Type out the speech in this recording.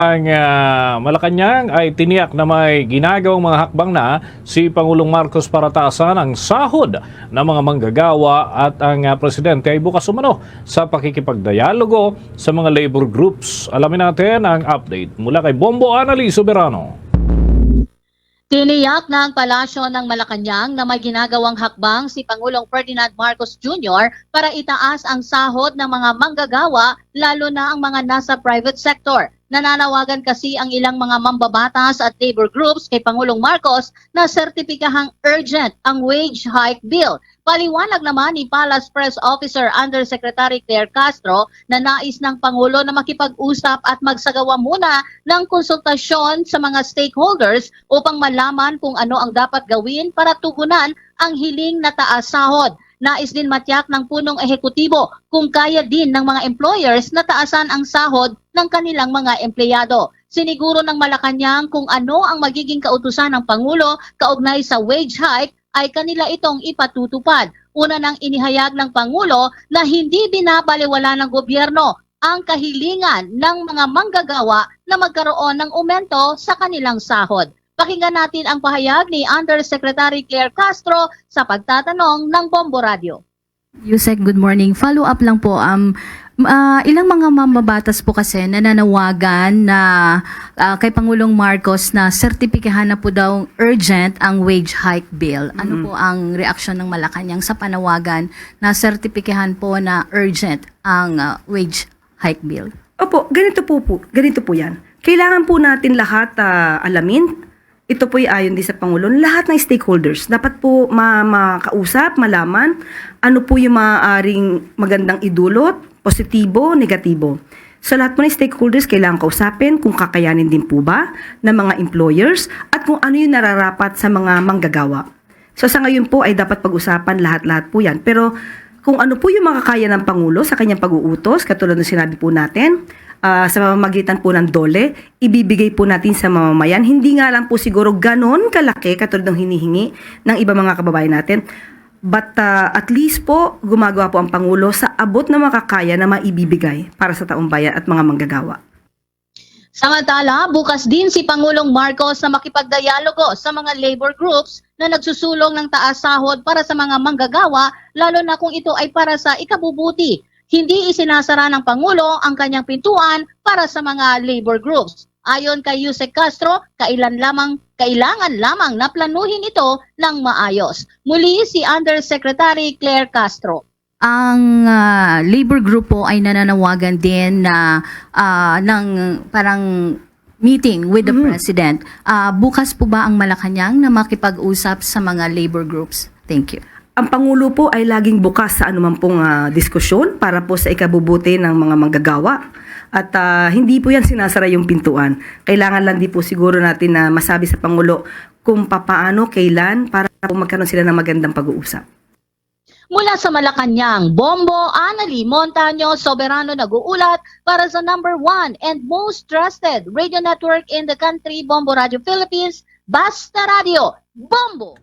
Ang Malacanang ay tiniyak na may ginagawang mga hakbang na si Pangulong Marcos para taasan ang sahod ng mga manggagawa at ang presidente ay bukas umano sa pakikipagdialogo sa mga labor groups. Alamin natin ang update mula kay Bombo Annalise Soberano. Tiniyak ng Palasyo ng Malacanang na may ginagawang hakbang si Pangulong Ferdinand Marcos Jr. para itaas ang sahod ng mga manggagawa lalo na ang mga nasa private sector. Nananawagan kasi ang ilang mga mambabatas at labor groups kay Pangulong Marcos na sertipikahang urgent ang wage hike bill. Paliwanag naman ni Palace Press Officer Undersecretary Claire Castro na nais ng Pangulo na makipag-usap at magsagawa muna ng konsultasyon sa mga stakeholders upang malaman kung ano ang dapat gawin para tugunan ang hiling na taas sahod. Nais din matiyak ng punong ehekutibo kung kaya din ng mga employers na taasan ang sahod ng kanilang mga empleyado. Siniguro ng Malacanang kung ano ang magiging kautusan ng Pangulo kaugnay sa wage hike ay kanila itong ipatutupad. Una nang inihayag ng Pangulo na hindi binabaliwala ng gobyerno ang kahilingan ng mga manggagawa na magkaroon ng aumento sa kanilang sahod. Pakinggan natin ang pahayag ni Undersecretary Claire Castro sa pagtatanong ng Bombo Radio. Yusek, good morning. Follow up lang po. Ilang mga mambabatas po kasi nananawagan na kay Pangulong Marcos na sertipikahan na po daw urgent ang wage hike bill. Ano po ang reaksyon ng Malacanang sa panawagan na sertipikahan po na urgent ang wage hike bill? Opo, ganito po yan. Kailangan po natin lahat alamin. Ito po ay ayon din sa Pangulo, lahat ng stakeholders dapat po makausap, malaman ano po yung maaaring magandang idulot, positibo, negatibo. So lahat po ng stakeholders kailangan kausapin kung kakayanin din po ba ng mga employers at kung ano yung nararapat sa mga manggagawa. So sa ngayon po ay dapat pag-usapan lahat-lahat po yan. Pero kung ano po yung makakaya ng Pangulo sa kanyang pag-uutos, katulad ng sinabi po natin, sa pamamagitan po ng DOLE, ibibigay po natin sa mamamayan. Hindi nga lang po siguro ganon kalaki katulad ng hinihingi ng iba mga kababayan natin. But at least po, gumagawa po ang Pangulo sa abot na makakaya na maibibigay para sa taong bayan at mga manggagawa. Samantala, bukas din si Pangulong Marcos na makipagdialogo sa mga labor groups na nagsusulong ng taas sahod para sa mga manggagawa, lalo na kung ito ay para sa ikabubuti. Hindi isinasara ng Pangulo ang kanyang pintuan para sa mga labor groups. Ayon kay Yusek Castro, kailangan lamang na planuhin ito ng maayos. Muli si Undersecretary Claire Castro. Ang labor group po ay nananawagan din na ng parang meeting with the President. Bukas po ba ang Malacanang na makipag-usap sa mga labor groups? Thank you. Ang Pangulo po ay laging bukas sa anuman pong diskusyon para po sa ikabubuti ng mga manggagawa. At hindi po yan sinasara yung pintuan. Kailangan lang din po siguro natin na masabi sa Pangulo kung papaano, kailan, para po magkaroon sila ng magandang pag-uusap. Mula sa Malacanang, Bombo Annalise Montaño Soberano nag-uulat para sa number 1 and most trusted radio network in the country, Bombo Radio Philippines, Basta Radio, Bombo!